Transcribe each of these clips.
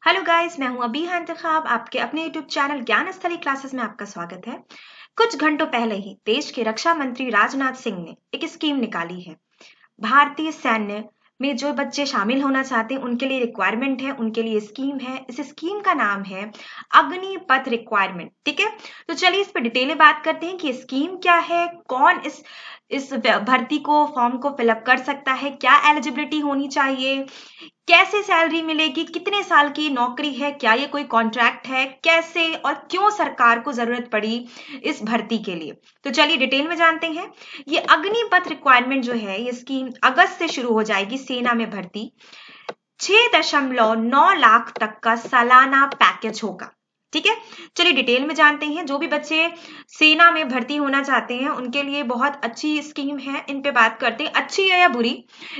Hello guys, मैं हूं अबीहा इंतखाब। आपके अपने यूट्यूब चैनल ज्ञान स्थली क्लासेस में आपका स्वागत है। कुछ घंटों पहले ही देश के रक्षा मंत्री राजनाथ सिंह ने एक स्कीम निकाली है। भारतीय सैन्य में जो बच्चे शामिल होना चाहते हैं उनके लिए रिक्वायरमेंट है, उनके लिए स्कीम है। इस स्कीम का नाम है अग्निपथ रिक्वायरमेंट। ठीक है, तो चलिए इस पर डिटेल में बात करते हैं कि स्कीम क्या है, कौन इस भर्ती को फॉर्म को फिलअप कर सकता है, क्या एलिजिबिलिटी होनी चाहिए, कैसे सैलरी मिलेगी, कितने साल की नौकरी है, क्या ये कोई कॉन्ट्रैक्ट है, कैसे और क्यों सरकार को जरूरत पड़ी इस भर्ती के लिए। तो चलिए डिटेल में जानते हैं। ये अग्निपथ रिक्वायरमेंट जो है, ये स्कीम अगस्त से शुरू हो जाएगी। सेना में भर्ती 6.9 लाख तक का सालाना पैकेज होगा। ठीक है, चलिए डिटेल में जानते हैं। जो भी बच्चे सेना में भर्ती होना चाहते हैं उनके लिए बहुत अच्छी स्कीम है। इन पे बात करते हैं, अच्छी है या बुरी,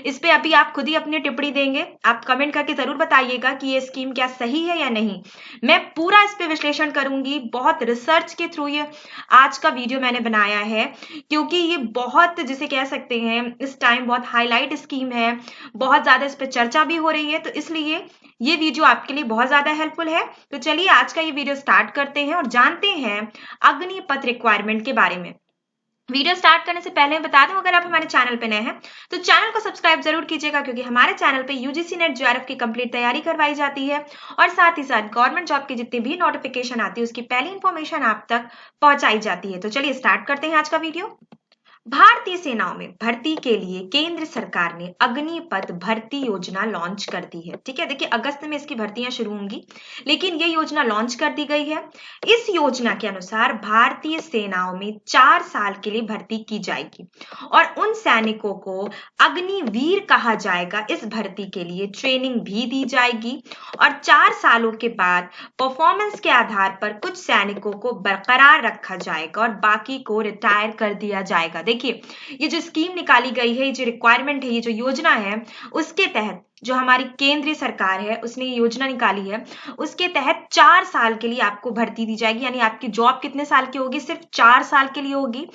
इस पे अभी आप खुद ही अपनी टिप्पणी देंगे। आप कमेंट करके जरूर बताइएगा कि ये स्कीम क्या सही है या नहीं। मैं पूरा इस पे विश्लेषण करूंगी, बहुत रिसर्च के थ्रू ये आज का वीडियो मैंने बनाया है, क्योंकि ये बहुत, जिसे कह सकते हैं, इस टाइम बहुत हाईलाइट स्कीम है, बहुत ज्यादा इस पे चर्चा भी हो रही है, तो इसलिए ये वीडियो आपके लिए बहुत ज्यादा हेल्पफुल है। तो चलिए आज का ये वीडियो स्टार्ट करते हैं और जानते हैं अग्निपथ रिक्वायरमेंट के बारे में। वीडियो स्टार्ट करने से पहले मैं बता दूं, अगर आप हमारे चैनल पे नए हैं तो चैनल को सब्सक्राइब जरूर कीजिएगा, क्योंकि हमारे चैनल पे यूजीसी नेट जेआरएफ की कंप्लीट तैयारी करवाई जाती है और साथ ही साथ गवर्नमेंट जॉब की जितनी भी नोटिफिकेशन आती है उसकी पहली इंफॉर्मेशन आप तक पहुंचाई जाती है। तो चलिए स्टार्ट करते हैं आज का वीडियो। भारतीय सेनाओं में भर्ती के लिए केंद्र सरकार ने अग्निपथ भर्ती योजना लॉन्च कर दी है। ठीक है, देखिए अगस्त में इसकी भर्तियां शुरू होंगी, लेकिन ये योजना लॉन्च कर दी गई है। इस योजना के अनुसार भारतीय सेनाओं में 4 साल के लिए भर्ती की जाएगी और उन सैनिकों को अग्निवीर कहा जाएगा। इस भर्ती के लिए ट्रेनिंग भी दी जाएगी और 4 सालों के बाद परफॉर्मेंस के आधार पर कुछ सैनिकों को बरकरार रखा जाएगा और बाकी को रिटायर कर दिया जाएगा। देखिए ये जो स्कीम निकाली गई है, ये जो रिक्वायरमेंट है, ये जो योजना है, उसके तहत जो हमारी केंद्रीय सरकार है उसने ये योजना निकाली है, उसके तहत 4 साल के लिए आपको भर्ती दी जाएगी। यानी आपकी जॉब कितने साल की होगी? सिर्फ 4 साल के लिए होगी।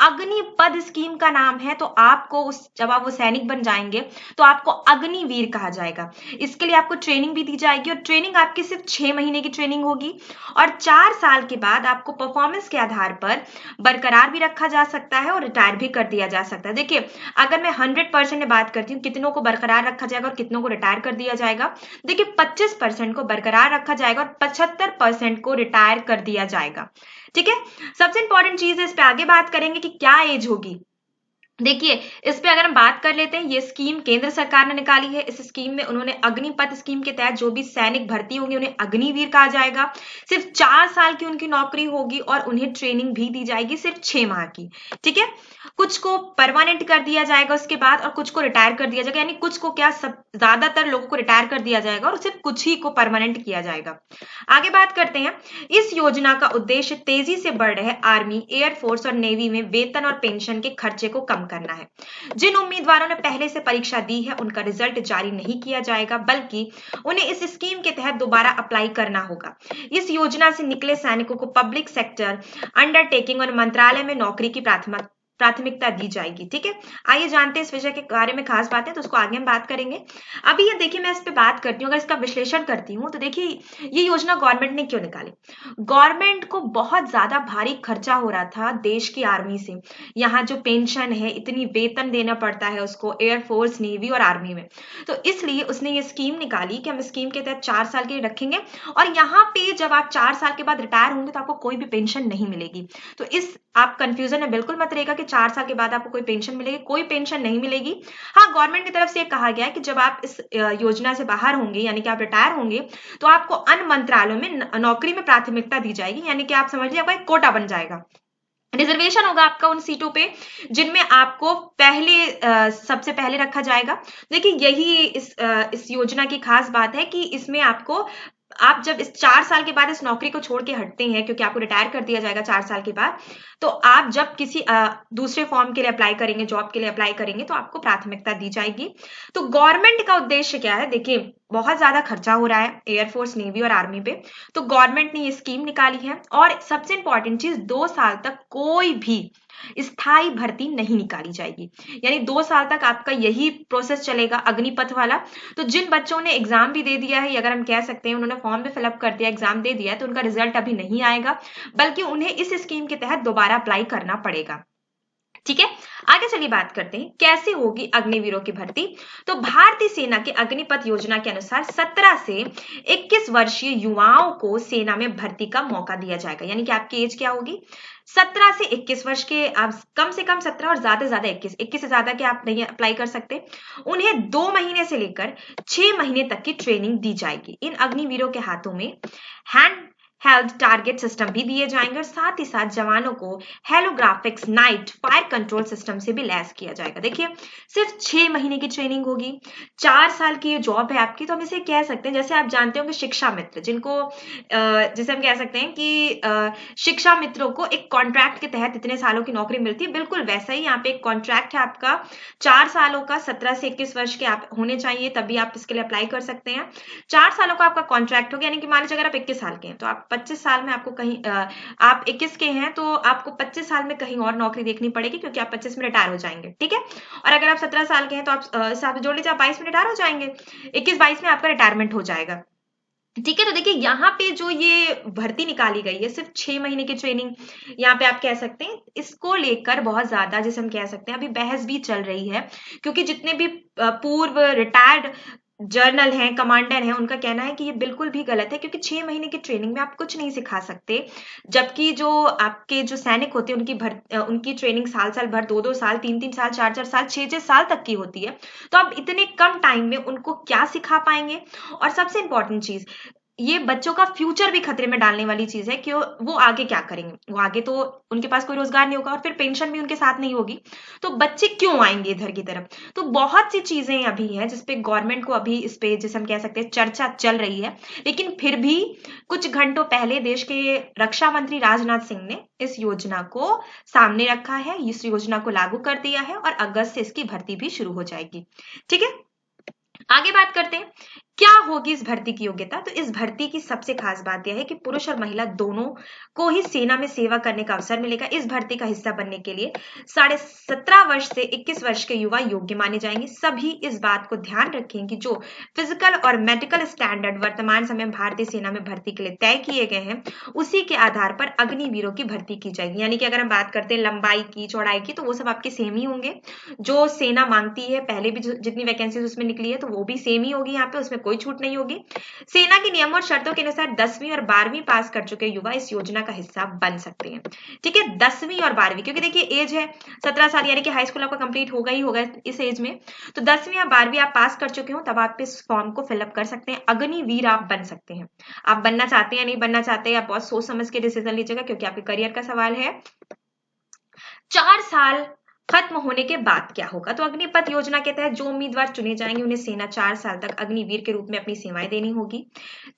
अग्निपथ स्कीम का नाम है, तो आपको जब आप वो सैनिक बन जाएंगे तो आपको अग्निवीर कहा जाएगा। इसके लिए आपको ट्रेनिंग भी दी जाएगी और ट्रेनिंग आपकी सिर्फ 6 महीने की ट्रेनिंग होगी और 4 साल के बाद आपको परफॉर्मेंस के आधार पर बरकरार भी रखा जा सकता है और रिटायर भी कर दिया जा सकता है। देखिए अगर मैं 100% में बात करती हूँ कितनों को बरकरार रखा जाएगा और कितनों को रिटायर कर दिया जाएगा, देखिए 25% को बरकरार रखा जाएगा और 75% को रिटायर कर दिया जाएगा। ठीक है, सबसे इंपॉर्टेंट चीज है, इस पे आगे बात करेंगे कि क्या एज होगी। देखिए इस पे अगर हम बात कर लेते हैं, ये स्कीम केंद्र सरकार ने निकाली है। इस स्कीम में उन्होंने अग्निपथ स्कीम के तहत जो भी सैनिक भर्ती होंगे उन्हें अग्निवीर कहा जाएगा। सिर्फ 4 साल की उनकी नौकरी होगी और उन्हें ट्रेनिंग भी दी जाएगी सिर्फ 6 माह की। ठीक है, कुछ को परमानेंट कर दिया जाएगा उसके बाद और कुछ को रिटायर कर दिया जाएगा। यानी कुछ को क्या, सब ज्यादातर लोगों को रिटायर कर दिया जाएगा और सिर्फ कुछ ही को परमानेंट किया जाएगा। आगे बात करते हैं। इस योजना का उद्देश्य तेजी से बढ़ रहे आर्मी, एयरफोर्स और नेवी में वेतन और पेंशन के खर्चे को कम करना है। जिन उम्मीदवारों ने पहले से परीक्षा दी है उनका रिजल्ट जारी नहीं किया जाएगा, बल्कि उन्हें इस स्कीम के तहत दोबारा अप्लाई करना होगा। इस योजना से निकले सैनिकों को पब्लिक सेक्टर अंडरटेकिंग और मंत्रालय में नौकरी की प्राथमिकता दी जाएगी। ठीक है, आइए जानते हैं इस विषय के बारे में खास बातें, तो उसको आगे हम बात करेंगे। अभी ये देखिए मैं इस पे बात करती हूँ, अगर इसका विश्लेषण करती हूँ तो देखिए ये योजना गवर्नमेंट ने क्यों निकाली। गवर्नमेंट को बहुत ज्यादा भारी खर्चा हो रहा था देश की आर्मी से। यहाँ जो पेंशन है, इतनी वेतन देना पड़ता है उसको एयरफोर्स, नेवी और आर्मी में, तो इसलिए उसने ये स्कीम निकाली कि हम स्कीम के तहत 4 साल के लिए रखेंगे और यहाँ पे जब आप 4 साल के बाद रिटायर होंगे तो आपको कोई भी पेंशन नहीं मिलेगी। तो इस आप कंफ्यूजन में बिल्कुल मत रहेगा कि 4 साल के बाद आपको कोई पेंशन मिलेगी, कोई पेंशन नहीं मिलेगी। हाँ, गवर्नमेंट की तरफ से कहा गया है कि जब आप इस योजना से बाहर होंगे, यानी कि आप रिटायर होंगे, तो आपको अन्य मंत्रालयों में नौकरी में प्राथमिकता दी जाएगी। यानी कि आप समझ लीजिए आपका एक कोटा बन जाएगा, रिजर्वेशन होगा आपका उन सीटों पे जिनमें आपको सबसे पहले रखा जाएगा। देखिए यही इस योजना की खास बात है कि इसमें आपको, आप जब इस 4 साल के बाद इस नौकरी को छोड़ के हटते हैं, क्योंकि आपको रिटायर कर दिया जाएगा 4 साल के बाद, तो आप जब किसी दूसरे फॉर्म के लिए अप्लाई करेंगे, जॉब के लिए अप्लाई करेंगे, तो आपको प्राथमिकता दी जाएगी। तो गवर्नमेंट का उद्देश्य क्या है? देखिए बहुत ज्यादा खर्चा हो रहा है एयरफोर्स, नेवी और आर्मी पे, तो गवर्नमेंट ने ये स्कीम निकाली है। और सबसे इंपॉर्टेंट चीज, 2 साल तक कोई भी स्थायी भर्ती नहीं निकाली जाएगी। यानी 2 साल तक आपका यही प्रोसेस चलेगा अग्निपथ वाला। तो जिन बच्चों ने एग्जाम भी दे दिया है, अगर हम कह सकते हैं उन्होंने फॉर्म भी फिलअप कर दिया, एग्जाम दे दिया है, तो उनका रिजल्ट अभी नहीं आएगा, बल्कि उन्हें इस स्कीम के तहत दोबारा अप्लाई करना पड़ेगा। ठीक है, आगे चलिए बात करते हैं कैसे होगी अग्निवीरों की भर्ती। तो भारतीय सेना के अग्निपथ योजना के अनुसार 17 से 21 वर्षीय युवाओं को सेना में भर्ती का मौका दिया जाएगा। यानी कि आपकी एज क्या होगी, 17 से 21 वर्ष के, आप कम से कम 17 और ज्यादा से ज्यादा 21 से ज्यादा के आप नहीं अप्लाई कर सकते। उन्हें 2 महीने से लेकर 6 महीने तक की ट्रेनिंग दी जाएगी। इन अग्निवीरों के हाथों में हैंड हेल्ड टारगेट सिस्टम भी दिए जाएंगे और साथ ही साथ जवानों को हेलोग्राफिक्स नाइट फायर कंट्रोल सिस्टम से भी लैस किया जाएगा। देखिए, सिर्फ 6 महीने की ट्रेनिंग होगी, 4 साल की ये जॉब है आपकी। तो हम इसे कह सकते हैं, जैसे आप जानते होंगे शिक्षा मित्र, जिनको जैसे हम कह सकते हैं कि शिक्षा मित्रों को एक कॉन्ट्रैक्ट के तहत इतने सालों की नौकरी मिलती है, बिल्कुल वैसा ही यहाँ पे एक कॉन्ट्रैक्ट है आपका 4 सालों का, 17 से 21 वर्ष के आप होने चाहिए, तभी आप इसके लिए अप्लाई कर सकते हैं। 4 सालों का आपका कॉन्ट्रैक्ट होगा, यानी कि मान लीजिए अगर आप 21 साल के हैं तो आप 25 साल में आपको कहीं आप 21 के हैं तो आपको 25 साल में कहीं और नौकरी देखनी पड़ेगी, क्योंकि आप 25 में रिटायर हो जाएंगे। ठीक है, और अगर आप 17 साल के हैं तो आप साथ जोड़ लीजिए, आप 22 में रिटायर हो जाएंगे, 21-22 में आपका रिटायरमेंट हो जाएगा। ठीक है, तो देखिए यहाँ पे जो ये भर्ती निकाली गई है, सिर्फ 6 महीने की ट्रेनिंग, यहाँ पे आप कह सकते हैं इसको लेकर बहुत ज्यादा, जैसे हम कह सकते हैं अभी बहस भी चल रही है, क्योंकि जितने भी पूर्व रिटायर्ड जर्नल हैं, कमांडर हैं, उनका कहना है कि ये बिल्कुल भी गलत है, क्योंकि 6 महीने की ट्रेनिंग में आप कुछ नहीं सिखा सकते, जबकि जो आपके जो सैनिक होते हैं उनकी ट्रेनिंग साल भर, 2 साल, 3 साल, 4 साल, 6 साल तक की होती है। तो आप इतने कम टाइम में उनको क्या सिखा पाएंगे। और सबसे इंपॉर्टेंट चीज, ये बच्चों का फ्यूचर भी खतरे में डालने वाली चीज है कि वो आगे क्या करेंगे, वो आगे तो उनके पास कोई रोजगार नहीं होगा और फिर पेंशन भी उनके साथ नहीं होगी, तो बच्चे क्यों आएंगे इधर की तरफ। तो बहुत सी चीजें अभी हैं जिसपे गवर्नमेंट को अभी इस पे, जैसे हम कह सकते हैं, चर्चा चल रही है। लेकिन फिर भी कुछ घंटों पहले देश के रक्षा मंत्री राजनाथ सिंह ने इस योजना को सामने रखा है, इस योजना को लागू कर दिया है और अगस्त से इसकी भर्ती भी शुरू हो जाएगी। ठीक है, आगे बात करते हैं क्या होगी इस भर्ती की योग्यता। तो इस भर्ती की सबसे खास बात यह है कि पुरुष और महिला दोनों को ही सेना में सेवा करने का अवसर मिलेगा। इस भर्ती का हिस्सा बनने के लिए 17.5 वर्ष से 21 वर्ष के युवा योग्य माने जाएंगे। सभी इस बात को ध्यान रखें कि जो फिजिकल और मेडिकल स्टैंडर्ड वर्तमान समय में भारतीय सेना में भर्ती के लिए तय किए गए हैं, उसी के आधार पर अग्निवीरों की भर्ती की जाएगी। यानी कि अगर हम बात करते हैं लंबाई की, चौड़ाई की, तो वो सब आपके सेम ही होंगे। जो सेना मांगती है, पहले भी जितनी वैकेंसीज उसमें निकली है, तो वो भी सेम ही होगी, यहाँ पे उसमें कोई छूट नहीं होगी। सेना के नियमों और शर्तों के अनुसार 10वीं और 12वीं पास कर चुके युवा इस योजना का हिस्सा बन सकते हैं। ठीक है, 10वीं और 12वीं, क्योंकि देखिए एज है 17 साल, यानी कि हाई स्कूल आपका कंप्लीट होगा ही होगा इस एज में। तो 10वीं या 12वीं आप पास कर चुके हो, तब आप इस फॉर्म को फिलअप कर सकते हैं, अग्निवीर आप बन सकते हैं। आप बनना चाहते हैं या नहीं बनना चाहते, आप बहुत सोच समझ के डिसीजन लीजिएगा, क्योंकि आपके करियर का सवाल है। 4 साल खत्म होने के बाद क्या होगा। तो अग्निपथ योजना के तहत जो उम्मीदवार चुने जाएंगे, उन्हें सेना 4 साल तक अग्निवीर के रूप में अपनी सेवाएं देनी होगी।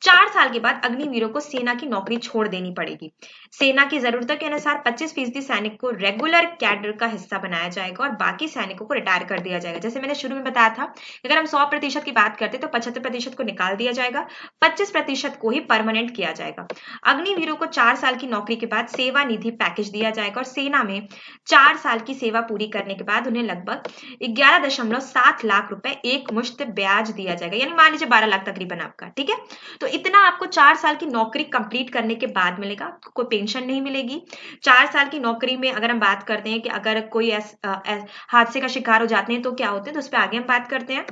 4 साल के बाद अग्निवीरों को सेना की नौकरी छोड़ देनी पड़ेगी। सेना की जरूरतों के अनुसार 25% सैनिक को रेगुलर कैडर का हिस्सा बनाया जाएगा और बाकी सैनिकों को रिटायर कर दिया जाएगा। जैसे मैंने शुरू में बताया था, अगर हम 100% की बात करते तो 75% को निकाल दिया जाएगा, 25% को ही परमानेंट किया जाएगा। अग्निवीरों को 4 साल की नौकरी के बाद सेवा निधि पैकेज दिया जाएगा और सेना में 4 साल की सेवा पूरी करने के बाद उन्हें लगभग 11.7 लाख रुपए एक मुश्त ब्याज दिया जाएगा। यानी मान लीजिए 12 लाख तकरीबन आपका। ठीक है, तो इतना आपको 4 साल की नौकरी कंप्लीट करने के बाद मिलेगा। कोई पेंशन नहीं मिलेगी। 4 साल की नौकरी में अगर हम बात करते हैं कि अगर कोई हादसे का शिकार हो जाते हैं तो क्या होते हैं, तो उस पर आगे हम बात करते हैं।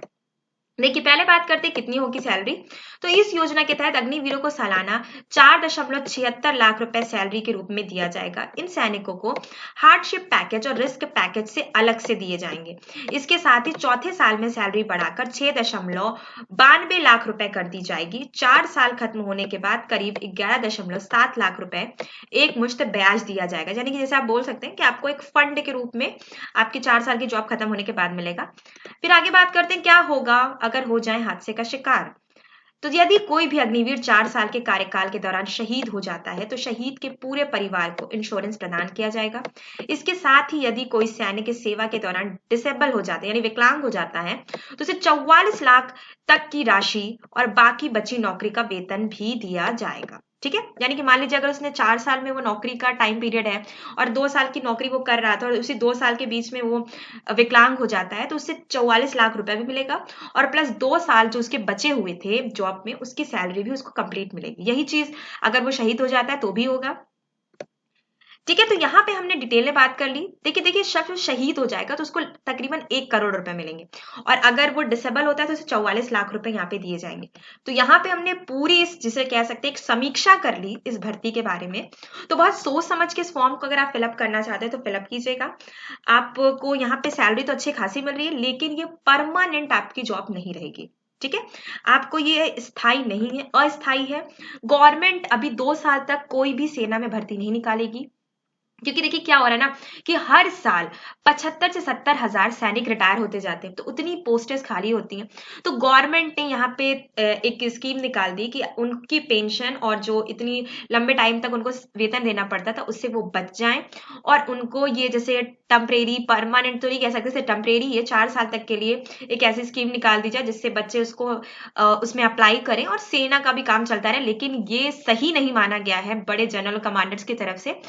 देखिए, पहले बात करते हैं कितनी होगी सैलरी। तो इस योजना के तहत अग्निवीरों को सालाना 4.76 लाख रुपए सैलरी के रूप में दिया जाएगा। इन सैनिकों को हार्डशिप पैकेज और रिस्क पैकेज से अलग से दिए जाएंगे। इसके साथ ही चौथे साल में सैलरी बढ़ाकर 6.92 लाख रुपए कर दी जाएगी। 4 साल खत्म होने के बाद करीब 11.7 लाख रुपए एक मुश्त ब्याज दिया जाएगा। यानी कि जैसे आप बोल सकते हैं कि आपको एक फंड के रूप में आपकी 4 साल की जॉब खत्म होने के बाद मिलेगा। फिर आगे बात करते हैं क्या होगा अगर हो जाए हादसे का शिकार। तो यदि कोई भी अग्निवीर 4 साल के कार्यकाल के दौरान शहीद हो जाता है, तो शहीद के पूरे परिवार को इंश्योरेंस प्रदान किया जाएगा। इसके साथ ही यदि कोई सैनिक सेवा के दौरान डिसेबल हो जाता है, यानी विकलांग हो जाता है, तो उसे 44 लाख तक की राशि और बाकी बची नौकरी का वेतन भी दिया जाएगा। ठीक है। यानी कि मान लीजिए अगर उसने 4 साल में वो नौकरी का टाइम पीरियड है और 2 साल की नौकरी वो कर रहा था और उसी 2 साल के बीच में वो विकलांग हो जाता है, तो उससे 44 लाख रुपए भी मिलेगा और प्लस 2 साल जो उसके बचे हुए थे जॉब में उसकी सैलरी भी उसको कंप्लीट मिलेगी। यही चीज अगर वो शहीद हो जाता है तो भी होगा। ठीक है, तो यहाँ पे हमने डिटेल में बात कर ली। देखिए शख्स शहीद हो जाएगा तो उसको तकरीबन 1 करोड़ रुपए मिलेंगे और अगर वो डिसेबल होता है तो उसे 44 लाख रुपए यहाँ पे दिए जाएंगे। तो यहाँ पे हमने पूरी इस जिसे कह सकते हैं एक समीक्षा कर ली इस भर्ती के बारे में। तो बहुत सोच समझ के इस फॉर्म को अगर आप फिलअप करना चाहते हैं तो फिलअप कीजिएगा। आपको यहाँ पे सैलरी तो अच्छी खासी मिल रही है लेकिन ये परमानेंट आपकी जॉब नहीं रहेगी। ठीक है, आपको ये स्थायी नहीं है, अस्थायी है। गवर्नमेंट अभी 2 साल तक कोई भी सेना में भर्ती नहीं निकालेगी क्योंकि देखिए क्या हो रहा है ना कि हर साल 75 से 70 हजार सैनिक रिटायर होते जाते हैं तो उतनी पोस्टें खाली होती हैं। तो गवर्नमेंट ने यहाँ पे एक स्कीम निकाल दी कि उनकी पेंशन और जो इतनी लंबे टाइम तक उनको वेतन देना पड़ता था उससे वो बच जाएं और उनको ये जैसे टेम्परेरी परमानेंट तो नहीं कह सकते, टेम्परेरी ये 4 साल तक के लिए एक ऐसी स्कीम निकाल दी जाए जिससे बच्चे उसको उसमें अप्लाई करें और सेना का भी काम चलता रहे। लेकिन ये सही नहीं माना गया है बड़े जनरल कमांडर्स की तरफ से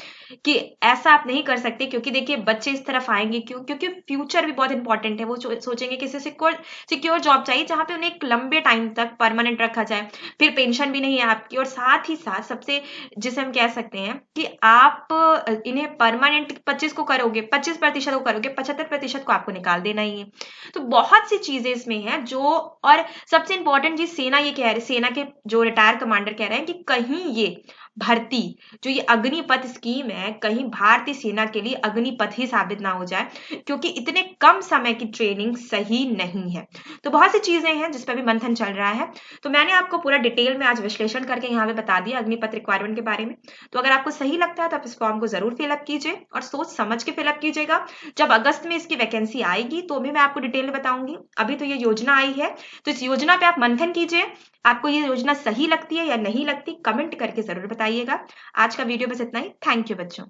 कि ऐसा आप नहीं कर सकते क्योंकि देखिए बच्चे इस तरफ आएंगे क्यों, क्योंकि फ्यूचर भी बहुत इंपॉर्टेंट है। वो सोचेंगे कि सिक्योर जॉब चाहिए जहां पे उन्हें एक लंबे टाइम तक परमानेंट रखा जाए, फिर पेंशन भी नहीं है आपकी और साथ ही साथ सबसे जिसे हम कह सकते हैं कि आप इन्हें परमानेंट 25 को करोगे, 25% को करोगे, 75% को आपको निकाल देना ही है। तो बहुत सी चीजें इसमें है जो, और सबसे इंपॉर्टेंट चीज सेना ये कह रहे, सेना के जो रिटायर कमांडर कह रहे हैं कि कहीं ये भर्ती जो ये अग्निपथ स्कीम है कहीं भारतीय सेना के लिए अग्निपथ ही साबित ना हो जाए क्योंकि इतने कम समय की ट्रेनिंग सही नहीं है। तो बहुत सी चीजें हैं जिस पर भी मंथन चल रहा है। तो मैंने आपको पूरा डिटेल में आज विश्लेषण करके यहाँ पे बता दिया अग्निपथ रिक्वायरमेंट के बारे में। तो अगर आपको सही लगता है तो आप इस फॉर्म को जरूर फिलअप कीजिए और सोच समझ के फिलअप कीजिएगा। जब अगस्त में इसकी वैकेंसी आएगी तो भी मैं आपको डिटेल में बताऊंगी। अभी तो ये योजना आई है तो इस योजना पे आप मंथन कीजिए। आपको ये योजना सही लगती है या नहीं लगती कमेंट करके जरूर बताइएगा। आज का वीडियो बस इतना ही। थैंक यू बच्चों।